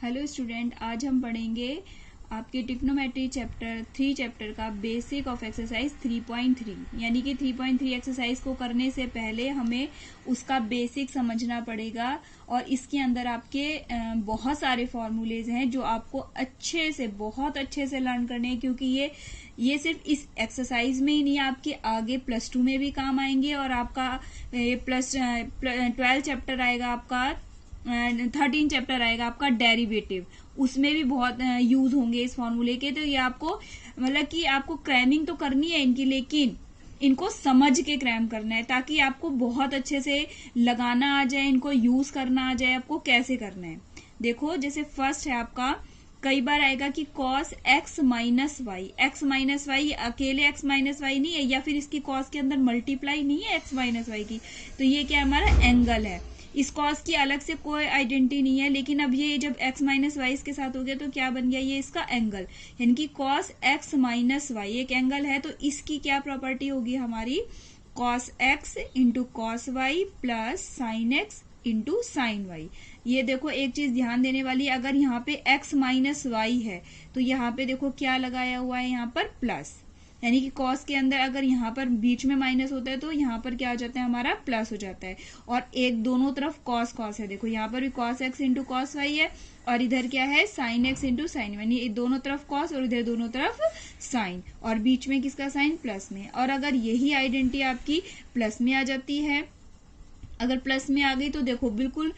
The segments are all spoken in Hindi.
हेलो स्टूडेंट, आज हम पढ़ेंगे आपके ट्रिग्नोमेट्री चैप्टर 3 चैप्टर का बेसिक ऑफ एक्सरसाइज 3.3। यानी कि 3.3 एक्सरसाइज को करने से पहले हमें उसका बेसिक समझना पड़ेगा और इसके अंदर आपके बहुत सारे फॉर्मूलेज हैं जो आपको बहुत अच्छे से लर्न करने हैं, क्योंकि ये सिर्फ इस एक्सरसाइज में ही नहीं, आपके आगे +2 में भी काम आएंगे और आपका +12 चैप्टर आएगा, आपका 13 चैप्टर आएगा आपका डेरिवेटिव, उसमें भी बहुत यूज होंगे इस फॉर्मूले के। तो ये आपको मतलब कि आपको क्रैमिंग तो करनी है इनकी, लेकिन इनको समझ के क्रैम करना है ताकि आपको बहुत अच्छे से लगाना आ जाए, इनको यूज करना आ जाए, आपको कैसे करना है। देखो, जैसे फर्स्ट है आपका, कई बार आएगा कि cos x minus Y, X minus Y अकेले x माइनस वाई नहीं है, या फिर इसकी cos के अंदर मल्टीप्लाई नहीं है x माइनस वाई की, तो ये क्या हमारा एंगल है। इस कॉस की अलग से कोई आइडेंटिटी नहीं है, लेकिन अब ये जब x माइनस वाई इसके साथ हो गया तो क्या बन गया, ये इसका एंगल, यानी कि cos x माइनस वाई एक एंगल है। तो इसकी क्या प्रॉपर्टी होगी हमारी, cos x into cos Y plus sine x into sine Y. ये देखो एक चीज ध्यान देने वाली, अगर यहाँ पे x माइनस वाई है तो यहाँ पे देखो क्या लगाया हुआ है, यहाँ पर प्लस, यानी कि कॉस के अंदर अगर यहाँ पर बीच में माइनस होता है तो यहाँ पर क्या हो जाता है, हमारा प्लस हो जाता है। और एक दोनों तरफ कॉस कॉस है, देखो यहाँ पर भी cos x into cos Y है और इधर क्या है sin x into sine Y, यानी दोनों तरफ कॉस और इधर दोनों तरफ साइन, और बीच में किसका साइन, प्लस में। और अगर यही आइडेंटिटी आपकी प्लस में आ जाती है, अगर प्लस में आ गई तो देखो बिल्कुल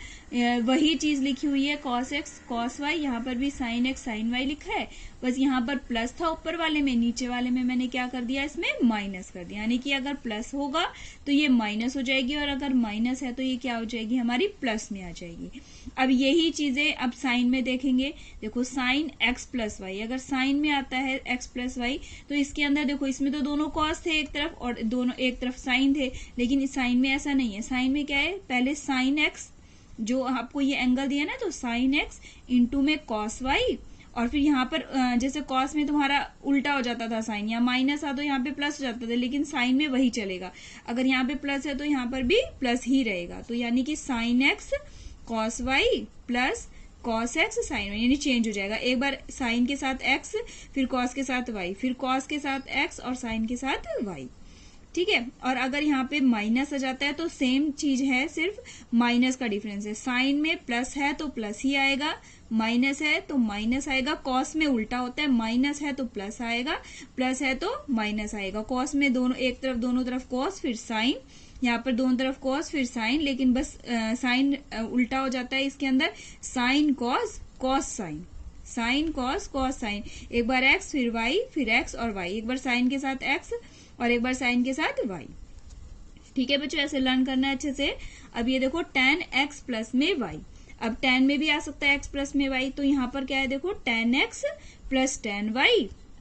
वही चीज लिखी हुई है, cos x cos y, यहाँ पर भी sin x sin y लिखा है, बस यहाँ पर प्लस था ऊपर वाले में, नीचे वाले में मैंने क्या कर दिया, इसमें माइनस कर दिया। यानी कि अगर प्लस होगा तो ये माइनस हो जाएगी और अगर माइनस है तो ये क्या हो जाएगी, हमारी प्लस में आ जाएगी। अब यही चीजें अब साइन में देखेंगे। देखो साइन x प्लस वाई, अगर साइन में आता है x प्लस वाई तो इसके अंदर देखो, इसमें तो दोनों कॉस थे एक तरफ और दोनों एक तरफ साइन थे, लेकिन इस साइन में ऐसा नहीं है। साइन में क्या है, पहले साइन x, जो आपको ये एंगल दिया ना, तो साइन x इंटू में कॉस वाई, और फिर यहाँ पर जैसे कॉस में तुम्हारा उल्टा हो जाता था, साइन यहाँ माइनस आ तो यहाँ पे प्लस हो जाता था, लेकिन साइन में वही चलेगा, अगर यहाँ पे प्लस है तो यहाँ पर भी प्लस ही रहेगा। तो यानी कि sine X cos Y plus cos X sine Y, यानी चेंज हो जाएगा, एक बार साइन के साथ एक्स, फिर कॉस के साथ वाई, फिर कॉस के साथ एक्स और साइन के साथ वाई। ठीक है, और अगर यहाँ पे माइनस आ जाता है तो सेम चीज है, सिर्फ माइनस का डिफरेंस है। साइन में प्लस है तो प्लस ही आएगा, माइनस है तो माइनस आएगा, कॉस में उल्टा होता है, माइनस है तो प्लस आएगा, प्लस है तो माइनस आएगा। कॉस में दोनों एक तरफ, दोनों तरफ कॉस फिर साइन, यहाँ पर दोनों तरफ कॉस फिर साइन, लेकिन बस साइन उल्टा हो जाता है इसके अंदर, sine cos cos sine, sine cos cos sine, एक बार एक्स फिर वाई, फिर एक्स और वाई, एक बार साइन के साथ एक्स और एक बार साइन के साथ वाई। ठीक है बच्चों, ऐसे लर्न करना है अच्छे से। अब ये देखो tan x प्लस में y, अब tan में भी आ सकता है x प्लस में y, तो यहाँ पर क्या है, देखो tan x plus tan y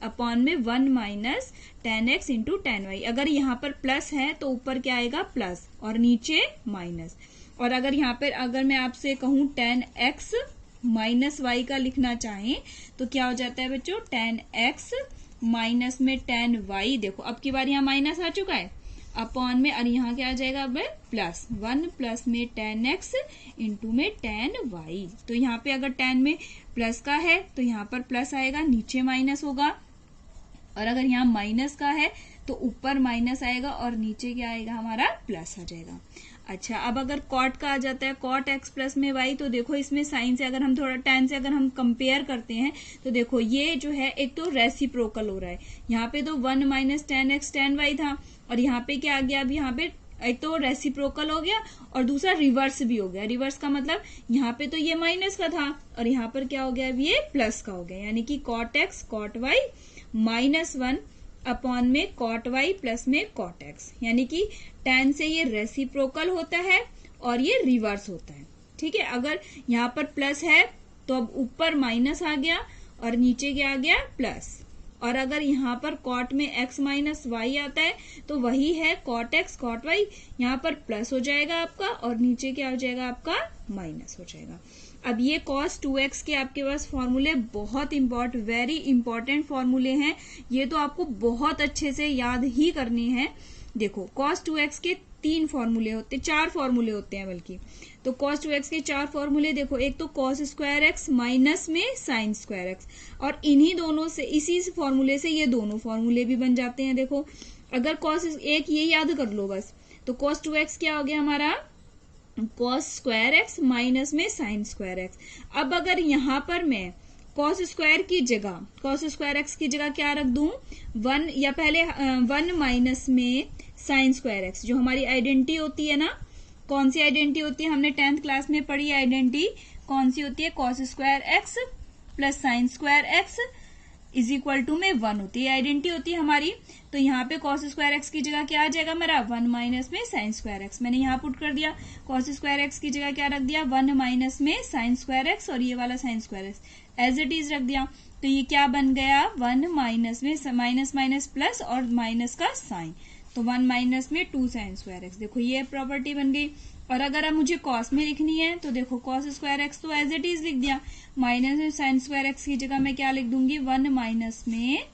upon में 1 minus tan x into tan y। अगर यहाँ पर प्लस है तो ऊपर क्या आएगा, प्लस, और नीचे माइनस। और अगर यहाँ पर अगर मैं आपसे कहूँ tan x माइनस वाई का लिखना चाहें तो क्या हो जाता है बच्चों, tan x माइनस में tan y, देखो अब की बार यहाँ माइनस आ चुका है, अपॉन में, और यहाँ क्या आ जाएगा अब प्लस, 1 प्लस में tan x इंटू में tan y। तो यहाँ पे अगर tan में प्लस का है तो यहाँ पर प्लस आएगा, नीचे माइनस होगा, और अगर यहाँ माइनस का है तो ऊपर माइनस आएगा और नीचे क्या आएगा, हमारा प्लस आ जाएगा। अच्छा, अब अगर कॉट का आ जाता है, कॉट एक्स प्लस में वाई, तो देखो इसमें साइन से अगर हम थोड़ा टैन से अगर हम कंपेयर करते हैं तो देखो ये जो है एक तो रेसिप्रोकल हो रहा है, यहाँ पे तो 1 minus tan x tan y था, और यहाँ पे क्या आ गया, अब यहाँ पे एक तो रेसिप्रोकल हो गया और दूसरा रिवर्स भी हो गया। रिवर्स का मतलब यहाँ पे तो ये माइनस का था और यहाँ पर क्या हो गया, अब ये प्लस का हो गया, यानी कि cot X cot Y minus 1 upon में कॉट वाई प्लस में कॉट एक्स, यानी कि tan से ये रेसिप्रोकल होता है और ये रिवर्स होता है। ठीक है, अगर यहाँ पर प्लस है तो अब ऊपर माइनस आ गया और नीचे क्या आ गया, प्लस, और अगर यहाँ पर कॉट में x माइनस वाई आता है तो वही है कॉट एक्स कॉट वाई, यहाँ पर प्लस हो जाएगा आपका और नीचे क्या हो जाएगा, आपका माइनस हो जाएगा। अब ये cos 2x के आपके पास फॉर्मूले बहुत वेरी इंपॉर्टेंट फॉर्मूले हैं, ये तो आपको बहुत अच्छे से याद ही करने हैं। देखो cos 2x के 3 फॉर्मूले होते, 4 फॉर्मूले होते हैं बल्कि। तो cos 2x के 4 फॉर्मूले देखो, एक तो cos स्क्वायर एक्स माइनस में sin स्क्वायर एक्स, और इन्हीं दोनों से, इसी फॉर्मूले से ये दोनों फॉर्मूले भी बन जाते हैं। देखो अगर cos, एक ये याद कर लो बस, तो cos 2x क्या हो गया हमारा, cos स्क्वायर एक्स माइनस में sin स्क्वायर एक्स। अब अगर यहां पर मैं cos स्क्वायर की जगह, cos स्क्वायर एक्स की जगह क्या रख दूं, 1, या पहले 1 माइनस में sin स्क्वायर एक्स, जो हमारी आइडेंटिटी होती है ना, कौन सी आइडेंटिटी होती है, हमने 10th क्लास में पढ़ी आइडेंटिटी, कौन सी होती है, cos square X plus sin square X is equal to में 1 होती है, आइडेंटिटी होती है हमारी। तो यहाँ पे cos स्क्वायर एक्स की जगह क्या आ जाएगा हमारा, 1 माइनस में sin स्क्वायर एक्स। मैंने यहाँ पुट कर दिया, cos स्क्वायर एक्स की जगह क्या रख दिया, 1 माइनस में sin स्क्वायर एक्स, और ये वाला sin square X as it is रख दिया। तो ये क्या बन गया, 1 माइनस में माइनस माइनस प्लस और माइनस का साइन, तो 1 माइनस में 2 sin स्क्वायर एक्स। देखो ये प्रॉपर्टी बन गई। और अगर अब मुझे cos में लिखनी है तो देखो cos स्क्वायर एक्स तो एज इट इज लिख दिया, माइनस में sin स्क्वायर एक्स की जगह मैं क्या लिख दूंगी, 1 माइनस में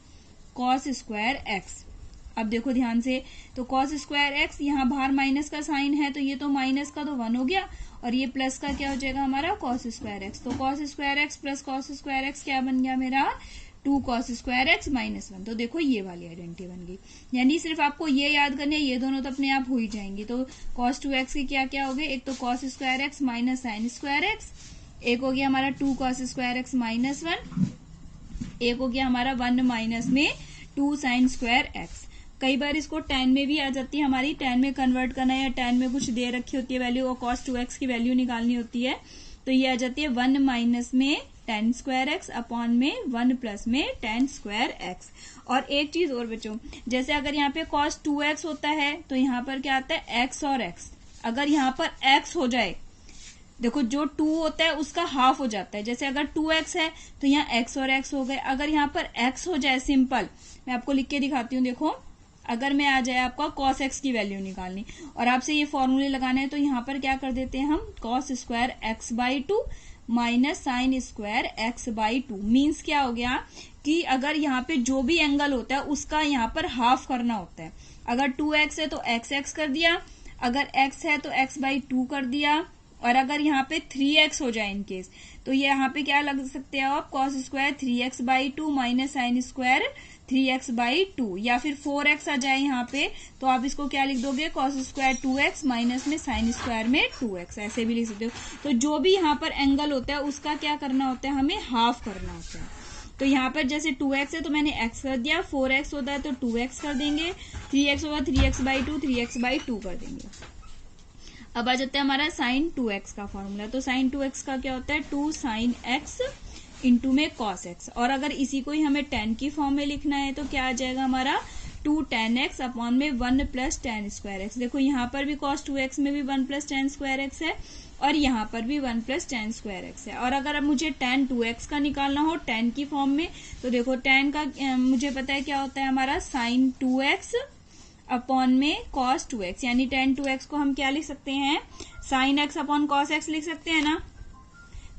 cos स्क्वायर एक्स। अब देखो ध्यान से, तो cos स्क्वायर एक्स, यहाँ बाहर माइनस का साइन है, तो ये तो माइनस का तो 1 हो गया, और ये प्लस का क्या हो जाएगा हमारा, cos स्क्वायर एक्स। तो cos square X plus cos square x क्या बन गया मेरा, 2 cos स्क्वायर एक्स माइनस 1। तो देखो ये वाली आइडेंटिटी बन गई। यानी सिर्फ आपको ये याद करना है, ये दोनों तो अपने आप हो ही जाएंगी। तो cos 2x की क्या क्या हो गए, एक तो cos square x minus sin square x, एक हो गया हमारा 2 cos स्क्वायर एक्स माइनस 1, एक हो गया हमारा 1 माइनस में 2 sin स्क्वायर एक्स। कई बार इसको tan में भी आ जाती है हमारी, tan में कन्वर्ट करना है, या tan में कुछ दे रखी होती है वैल्यू, और cos 2x की वैल्यू निकालनी होती है, तो ये आ जाती है 1 माइनस में tan स्क्वायर एक्स अपॉन में 1 प्लस में tan स्क्वायर एक्स। और एक चीज और बच्चों, जैसे अगर यहाँ पे cos 2x होता है तो यहाँ पर क्या आता है, x और x। अगर यहाँ पर x हो जाए, देखो जो 2 होता है उसका हाफ हो जाता है, जैसे अगर 2x है तो यहाँ x और x हो गए। अगर यहाँ पर x हो जाए सिंपल, मैं आपको लिख के दिखाती हूँ, देखो अगर मैं आ जाए आपका cos x की वैल्यू निकालनी और आपसे ये फॉर्मूले लगाने हैं, तो यहाँ पर क्या कर देते हैं हम, cos square x by 2 minus sine square x by 2। Means क्या हो गया कि अगर यहाँ पे जो भी एंगल होता है उसका यहाँ पर हाफ करना होता है। अगर 2x है तो x कर दिया, अगर x है तो x बाई 2 कर दिया, और अगर यहाँ पे 3x हो जाए इनकेस, तो ये यहाँ पे क्या लग सकते हो आप, cos square 3x by 2 minus sine square 3x by 2, या फिर 4x आ जाए यहाँ पे, तो आप इसको क्या लिख दोगे, cos स्क्वायर 2x माइनस में साइन स्क्वायर में 2x, ऐसे भी लिख सकते हो। तो जो भी यहाँ पर एंगल होता है उसका क्या करना होता है, हमें हाफ करना होता है। तो यहाँ पर जैसे 2x है तो मैंने x कर दिया, 4x होता है तो 2x कर देंगे, 3x होगा 3x बाई 2 3x बाई 2 कर देंगे। अब आ जाता है हमारा sin 2x का फॉर्मूला। तो sin 2x का क्या होता है, 2 sin x इंटू में cos x, और अगर इसी को ही हमें tan की फॉर्म में लिखना है तो क्या आ जाएगा हमारा, 2 tan x अपॉन में 1 प्लस tan स्क्वायर एक्स। देखो यहाँ पर भी cos 2x में भी 1 प्लस tan स्क्वायर एक्स है, और यहाँ पर भी 1 प्लस tan स्क्वायर एक्स है। और अगर अब मुझे tan 2x का निकालना हो tan की फॉर्म में, तो देखो tan का मुझे पता है क्या होता है हमारा, sin 2x अपॉन में cos 2x, यानी tan 2x को हम क्या लिख सकते हैं, sin x upon cos x लिख सकते हैं ना।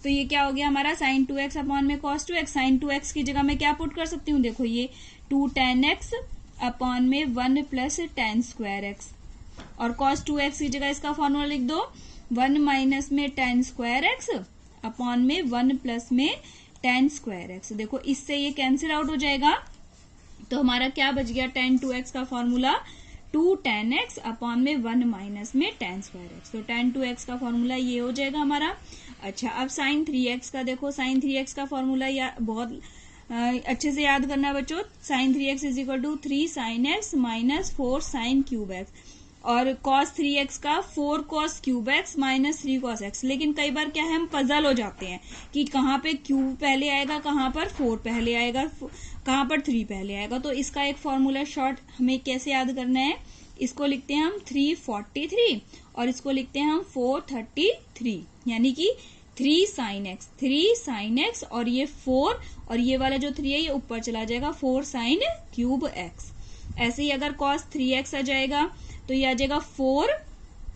तो ये क्या हो गया हमारा, sin 2x अपॉन में cos 2x। sin 2x की जगह मैं क्या पुट कर सकती हूँ, देखो ये 2 tan x अपॉन में 1 प्लस tan स्क्वायर एक्स, और cos 2x की जगह इसका फॉर्मूला लिख दो, 1 माइनस में tan स्क्वायर एक्स अपॉन में 1 प्लस में tan स्क्वायर एक्स। देखो इससे ये कैंसिल आउट हो जाएगा, तो हमारा क्या बच गया, tan 2x का फॉर्मूला 2 tan x अपॉन में 1 माइनस में tan स्क्वायर एक्स। तो tan 2x का फॉर्मूला ये हो जाएगा हमारा। अच्छा, अब sin 3x का देखो, sin 3x का फॉर्मूला बहुत अच्छे से याद करना बच्चों। sin 3x is equal to 3 sin x माइनस 4 sin क्यूब एक्स, और cos 3x का 4 cos cube X minus 3 cos x। लेकिन कई बार क्या है, हम पजल हो जाते हैं कि कहाँ पे क्यूब पहले आएगा, कहाँ पर 4 पहले आएगा, कहाँ पर 3 पहले आएगा। तो इसका एक फॉर्मूला शॉर्ट हमें कैसे याद करना है, इसको लिखते हैं हम 343 और इसको लिखते हैं हम 433, यानी कि 3 sin x और ये 4 और ये वाला जो 3 है ये ऊपर चला जाएगा, 4 sin क्यूब x। ऐसे ही अगर cos 3x आ जाएगा तो ये आ जाएगा 4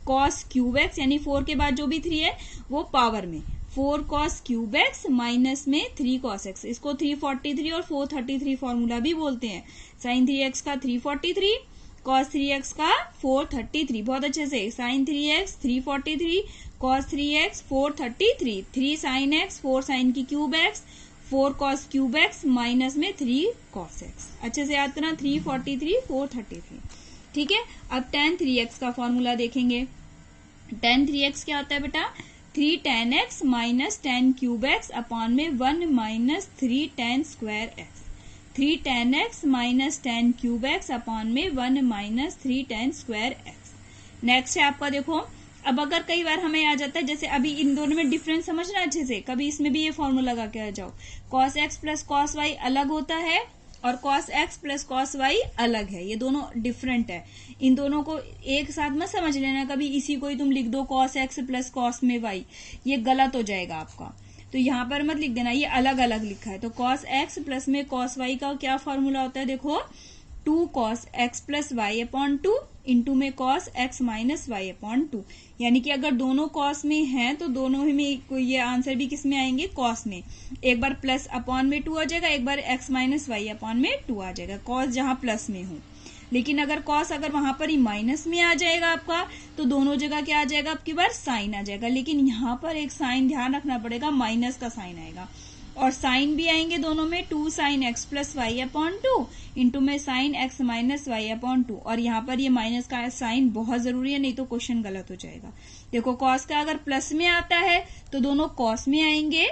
cos क्यूब x, यानी 4 के बाद जो भी 3 है वो पावर में 4 cos क्यूब x माइनस में 3 cos x। इसको 343 और 433 फॉर्मूला भी बोलते हैं। sin 3x का 343, cos 3x का 433, बहुत अच्छे से। sin 3x 343, cos 3x 433, 3 sin x 4 sin की cube x 4 cos cube x minus में 3 cos x। अच्छे से याद करना, 343 433। ठीक है, अब tan 3x का फॉर्मूला देखेंगे। tan 3x क्या होता है बेटा, 3 tan x minus tan cube x upon में 1 minus 3 tan square x। 3 tan x minus tan cube x upon में 1 minus 3 tan square x। Next है आपका, देखो अब अगर कई बार हमें आ जाता है, जैसे अभी इन दोनों में डिफरेंस समझना अच्छे से, कभी इसमें भी ये फॉर्मूला लगा के आ जाओ। cos x plus cos y अलग होता है और cos x plus cos y अलग है, ये दोनों डिफरेंट है। इन दोनों को एक साथ मत समझ लेना, कभी इसी को ही तुम लिख दो cos x प्लस cos में y, ये गलत हो जाएगा आपका। तो यहाँ पर मत लिख देना, ये अलग अलग लिखा है। तो cos x प्लस में cos y का क्या फॉर्मूला होता है, देखो 2 cos x plus Y upon 2 into में cos x minus Y upon 2। यानी कि अगर दोनों cos में हैं तो दोनों ही में ये आंसर भी किस में आएंगे, cos में। एक बार प्लस अपॉन में 2 आ जाएगा, एक बार x माइनस वाई अपॉन में 2 आ जाएगा, cos जहां प्लस में हो। लेकिन अगर cos अगर वहां पर ही माइनस में आ जाएगा आपका, तो दोनों जगह क्या आ जाएगा, आपकी बार साइन आ जाएगा। लेकिन यहाँ पर एक साइन ध्यान रखना पड़ेगा, माइनस का साइन आएगा। और साइन भी आएंगे दोनों में, 2 sin x plus Y upon 2 into में sin x minus Y upon 2। और यहाँ पर ये माइनस का साइन बहुत जरूरी है, नहीं तो क्वेश्चन गलत हो जाएगा। देखो cos का अगर प्लस में आता है तो दोनों cos में आएंगे,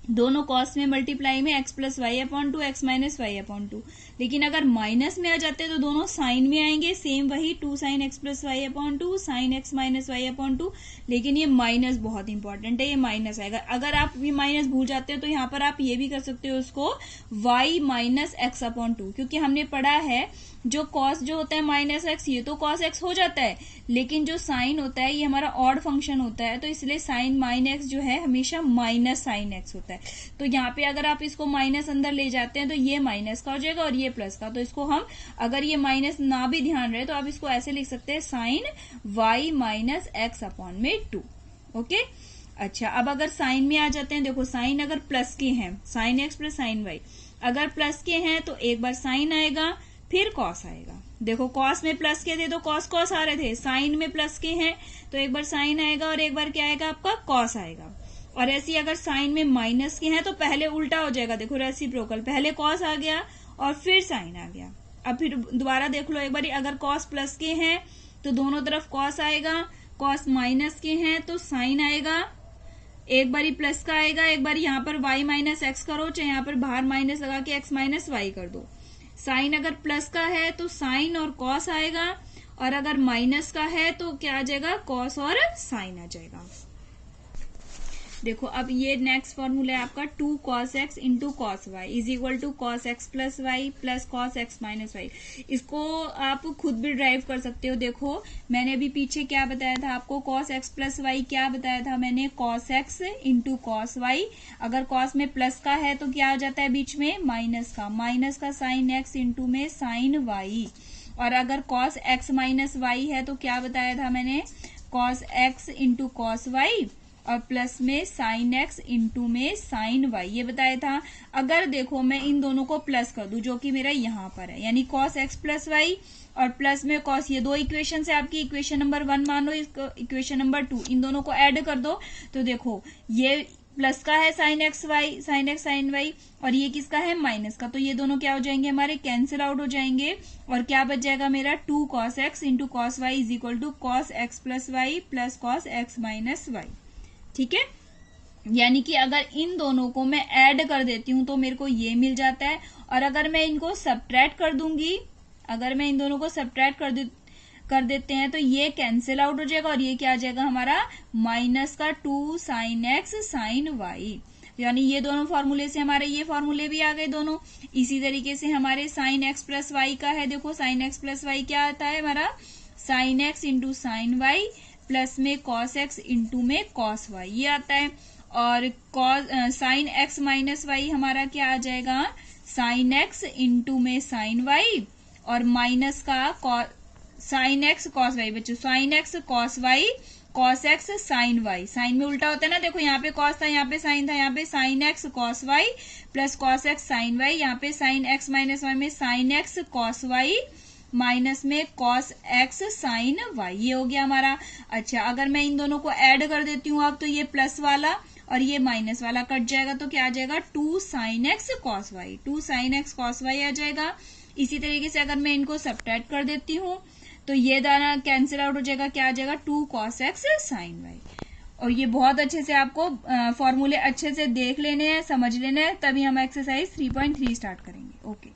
दोनों cos में मल्टीप्लाई में x plus Y upon 2 x minus Y upon 2। लेकिन अगर माइनस में आ जाते हैं तो दोनों साइन में आएंगे, सेम वही 2 sin x plus Y upon 2 sin x minus Y upon 2। लेकिन ये माइनस बहुत इंपॉर्टेंट है, ये माइनस आएगा। अगर आप ये माइनस भूल जाते हो तो यहाँ पर आप ये भी कर सकते हो उसको y माइनस एक्स अपॉन 2, क्योंकि हमने पढ़ा है जो cos जो होता है माइनस एक्स, ये तो cos x हो जाता है, लेकिन जो साइन होता है ये हमारा ऑड फंक्शन होता है, तो इसलिए साइन माइन एक्स जो है हमेशा माइनस साइन एक्स होता है। तो यहाँ पे अगर आप इसको माइनस अंदर ले जाते हैं तो ये माइनस का हो जाएगा और ये प्लस का। तो इसको हम, अगर ये माइनस ना भी ध्यान रहे तो आप इसको ऐसे लिख सकते हैं, sine y minus X upon में 2। ओके, अच्छा अब अगर साइन में आ जाते हैं, देखो साइन अगर प्लस के हैं, sine X plus sine Y अगर प्लस के हैं तो एक बार साइन आएगा फिर कॉस आएगा। देखो कॉस में प्लस के थे तो कॉस कॉस आ रहे थे, साइन में प्लस के हैं तो एक बार साइन आएगा और एक बार क्या आएगा आपका कॉस आएगा। और ऐसे ही अगर साइन में माइनस के हैं तो पहले उल्टा हो जाएगा, देखो रेसिप्रोकल, पहले कॉस आ गया और फिर साइन आ गया। अब फिर दोबारा देख लो एक बार, अगर कॉस प्लस के हैं तो दोनों तरफ कॉस आएगा, कॉस माइनस के हैं तो साइन आएगा, एक बारी प्लस का आएगा, एक बार यहाँ पर y माइनस एक्स करो, चाहे यहाँ पर बाहर माइनस लगा के x माइनस वाई कर दो। साइन अगर प्लस का है तो साइन और कॉस आएगा, और अगर माइनस का है तो क्या आ जाएगा, कॉस और साइन आ जाएगा। देखो अब ये नेक्स्ट फॉर्मूला है आपका 2 cos x into cos Y is equal to cos x plus Y plus cos X minus Y. इसको आप खुद भी ड्राइव कर सकते हो। देखो मैंने अभी पीछे क्या बताया था आपको, cos x प्लस वाई क्या बताया था मैंने, cos x into cos Y. अगर cos में प्लस का है तो क्या आ जाता है बीच में, माइनस का साइन x इंटू में साइन वाई। और अगर cos x माइनस वाई है तो क्या बताया था मैंने, cos x into cos Y और प्लस में साइन एक्स इंटू में साइन वाई, ये बताया था। अगर देखो मैं इन दोनों को प्लस कर दूं जो कि मेरा यहाँ पर है, यानी cos x प्लस वाई और प्लस में cos, ये दो इक्वेशन से आपकी इक्वेशन नंबर 1 मान लो, इक्वेशन नंबर 2, इन दोनों को ऐड कर दो तो देखो ये प्लस का है साइन एक्स साइन वाई और ये किसका है, माइनस का। तो ये दोनों क्या हो जाएंगे हमारे, कैंसिल आउट हो जाएंगे और क्या बच जाएगा मेरा 2 cos x into cos Y is equal to cos x plus Y plus cos x minus Y. ठीक है, यानी कि अगर इन दोनों को मैं ऐड कर देती हूं तो मेरे को ये मिल जाता है, और अगर मैं इनको सब्ट्रैक्ट कर दूंगी, अगर मैं इन दोनों को सब्ट्रैक्ट कर देते हैं तो ये कैंसिल आउट हो जाएगा और ये क्या आ जाएगा हमारा, माइनस का 2 साइन एक्स साइन वाई। यानी ये दोनों फॉर्मूले से हमारे ये फॉर्मूले भी आ गए दोनों। इसी तरीके से हमारे साइन एक्स प्लस वाई का है, देखो साइन एक्स प्लस वाई क्या आता है हमारा, sine X into sine Y plus में cos x इंटू में cos y, ये आता है। और साइन x माइनस वाई हमारा क्या आ जाएगा, साइन x इंटू में साइन y और माइनस का साइन x cos y। बच्चों sine x cos y cos x sine y, sine में उल्टा होता है ना, देखो यहाँ पे cos था, यहाँ पे साइन था, यहाँ पे sine x cos y plus cos x sine y, यहाँ पे साइन x माइनस y में sine x cos y minus में cos x sin y, ये हो गया हमारा। अच्छा, अगर मैं इन दोनों को ऐड कर देती हूँ अब, तो ये प्लस वाला और ये माइनस वाला कट जाएगा, तो क्या आ जाएगा 2 sin x cos y, 2 sin x cos y आ जाएगा। इसी तरीके से अगर मैं इनको सब्ट्रैक्ट कर देती हूँ तो ये दाना कैंसिल आउट हो जाएगा, क्या आ जाएगा 2 cos x sin y। और ये बहुत अच्छे से आपको फॉर्मूले अच्छे से देख लेने हैं, समझ लेने हैं, तभी हम एक्सरसाइज 3.3 स्टार्ट करेंगे। ओके।